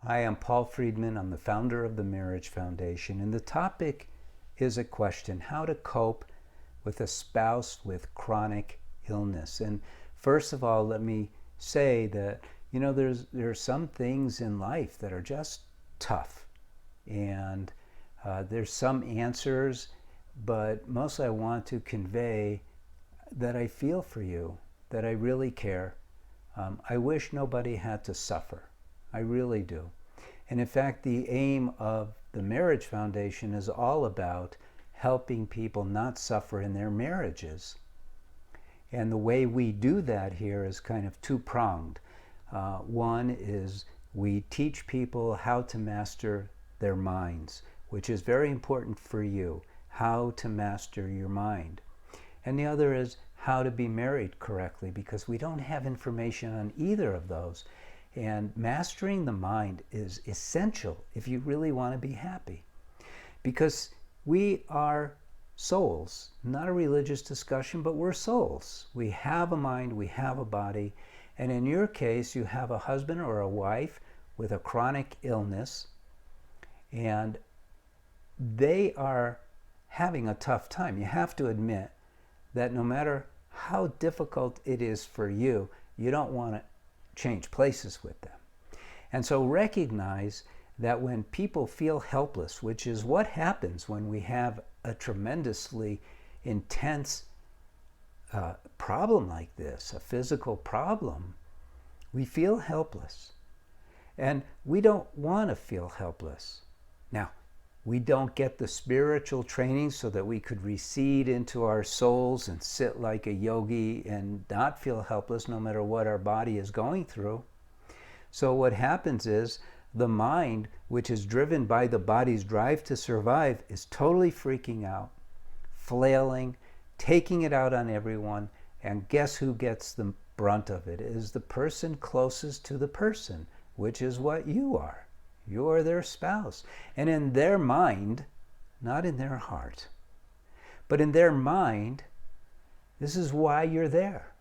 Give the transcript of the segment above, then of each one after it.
Hi, I'm Paul Friedman. I'm the founder of the Marriage Foundation, and the topic is a question: how to cope with a spouse with chronic illness. And first of all, let me say that there's some things in life that are just tough, and there's some answers, but mostly I want to convey that I feel for you, that I really care. I wish nobody had to suffer. I really do. And in fact, the aim of the Marriage Foundation is all about helping people not suffer in their marriages. And the way we do that here is kind of two-pronged. One is we teach people how to master their minds, which is very important for you, how to master your mind. And the other is how to be married correctly, because we don't have information on either of those. And mastering the mind is essential if you really want to be happy. Because we are souls, not a religious discussion, but we're souls. We have a mind, we have a body. And in your case, you have a husband or a wife with a chronic illness, and they are having a tough time. You have to admit that no matter how difficult it is for you, you don't want to change places with them. And so recognize that when people feel helpless, which is what happens when we have a tremendously intense problem like this, a physical problem, we feel helpless. And we don't want to feel helpless. Now, we don't get the spiritual training so that we could recede into our souls and sit like a yogi and not feel helpless no matter what our body is going through. So what happens is the mind, which is driven by the body's drive to survive, is totally freaking out, flailing, taking it out on everyone. And guess who gets the brunt of it? It is the person closest to the person, which is what you are. You're their spouse. And in their mind, not in their heart, but in their mind, this is why you're there.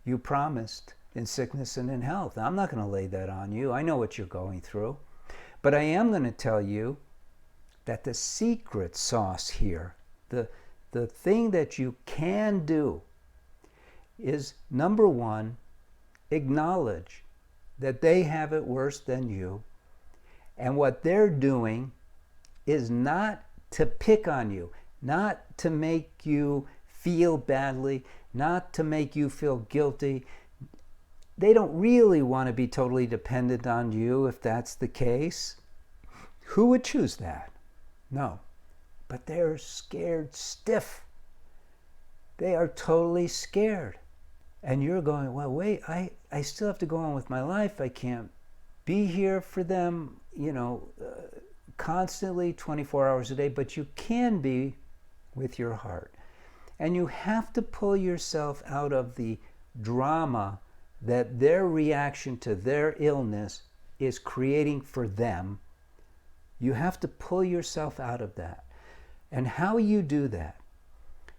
You promised in sickness and in health. I'm not going to lay that on you. I know what you're going through. But I am going to tell you that the secret sauce here, the thing that you can do is, number one, acknowledge that they have it worse than you. And what they're doing is not to pick on you, not to make you feel badly, not to make you feel guilty. They don't really want to be totally dependent on you if that's the case. Who would choose that? No. But they're scared stiff. They are totally scared. And you're going, well, wait, I still have to go on with my life. I can't be here for them, constantly 24 hours a day, but you can be with your heart. And you have to pull yourself out of the drama that their reaction to their illness is creating for them. You have to pull yourself out of that. And how you do that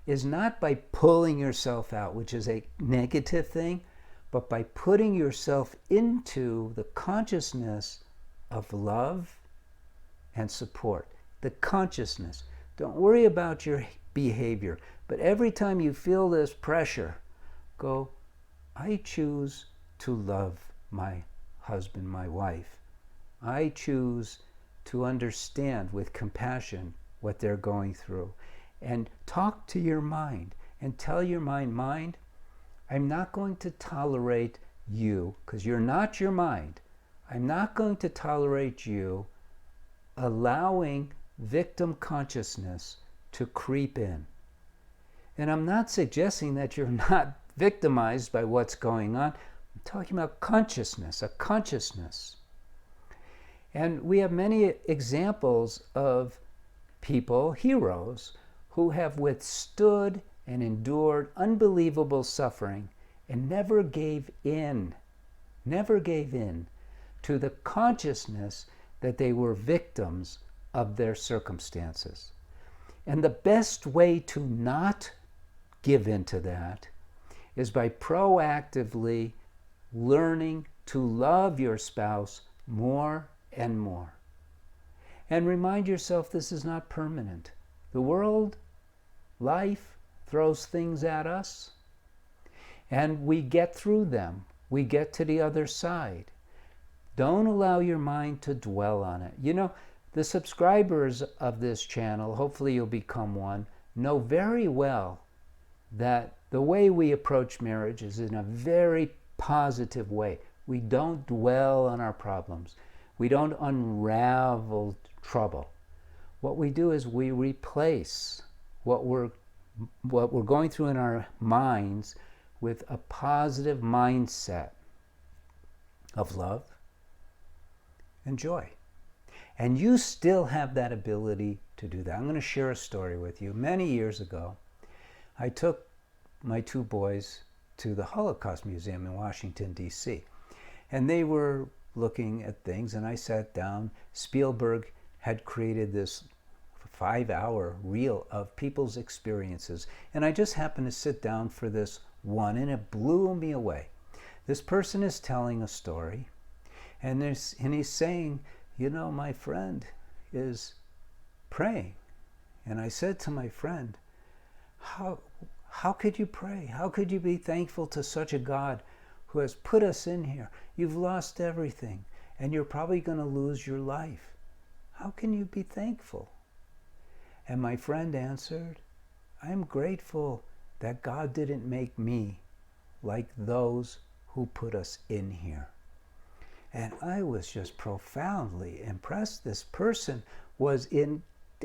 is not by pulling yourself out, which is a negative thing, but by putting yourself into the consciousness of love and support. The consciousness. Don't worry about your behavior, but every time you feel this pressure, go, I choose to love my husband, my wife. I choose to understand with compassion what they're going through. And talk to your mind and tell your mind, I'm not going to tolerate you, because you're not your mind. I'm not going to tolerate you allowing victim consciousness to creep in. And I'm not suggesting that you're not victimized by what's going on. I'm talking about consciousness, a consciousness. And we have many examples of people, heroes, who have withstood and endured unbelievable suffering and never gave in to the consciousness that they were victims of their circumstances. And the best way to not give in to that is by proactively learning to love your spouse more and more. And remind yourself this is not permanent. The world, life, throws things at us, and we get through them. We get to the other side. Don't allow your mind to dwell on it. You know, the subscribers of this channel, hopefully you'll become one, know very well that the way we approach marriage is in a very positive way. We don't dwell on our problems. We don't unravel trouble. What we do is we replace what we're going through in our minds with a positive mindset of love and joy. And you still have that ability to do that. I'm going to share a story with you. Many years ago, I took my two boys to the Holocaust Museum in Washington, D.C. And they were looking at things, and I sat down. Spielberg had created this 5-hour reel of people's experiences, and I just happened to sit down for this one, and it blew me away. This person is telling a story, and he's saying, you know, my friend is praying. And I said to my friend, how could you pray? How could you be thankful to such a God who has put us in here? You've lost everything, and you're probably going to lose your life. How can you be thankful? And my friend answered, I'm grateful that God didn't make me like those who put us in here. And I was just profoundly impressed. This person was in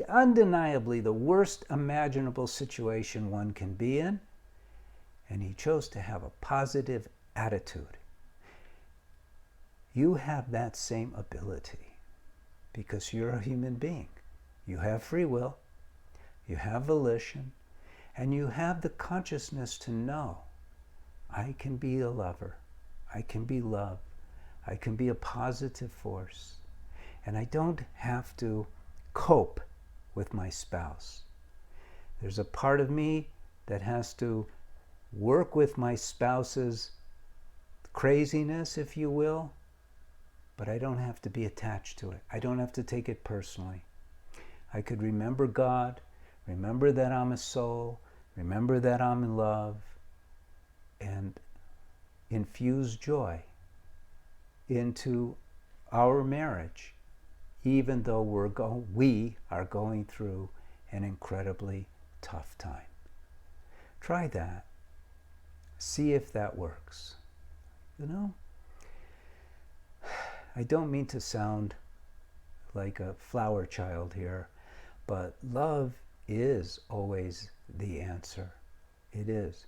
undeniably the worst imaginable situation one can be in, and he chose to have a positive attitude. You have that same ability because you're a human being. You have free will, you have volition, and you have the consciousness to know, I can be a lover, I can be loved, I can be a positive force, and I don't have to cope with my spouse. There's a part of me that has to work with my spouse's craziness, if you will, but I don't have to be attached to it. I don't have to take it personally. I could remember God, remember that I'm a soul, remember that I'm in love, and infuse joy into our marriage, even though we are going through an incredibly tough time. Try that. See if that works. You know, I don't mean to sound like a flower child here, but love is always the answer. It is.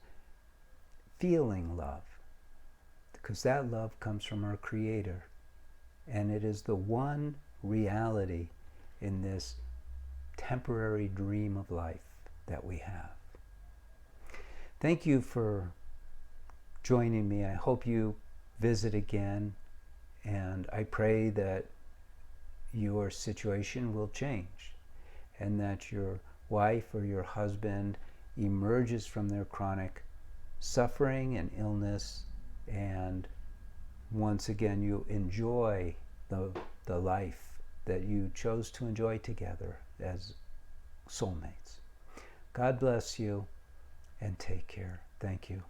Feeling love, because that love comes from our Creator, and it is the one reality in this temporary dream of life that we have. Thank you for joining me. I hope you visit again, and I pray that your situation will change and that your wife or your husband emerges from their chronic suffering and illness, and once again you enjoy the life that you chose to enjoy together as soulmates. God bless you, and take care. Thank you.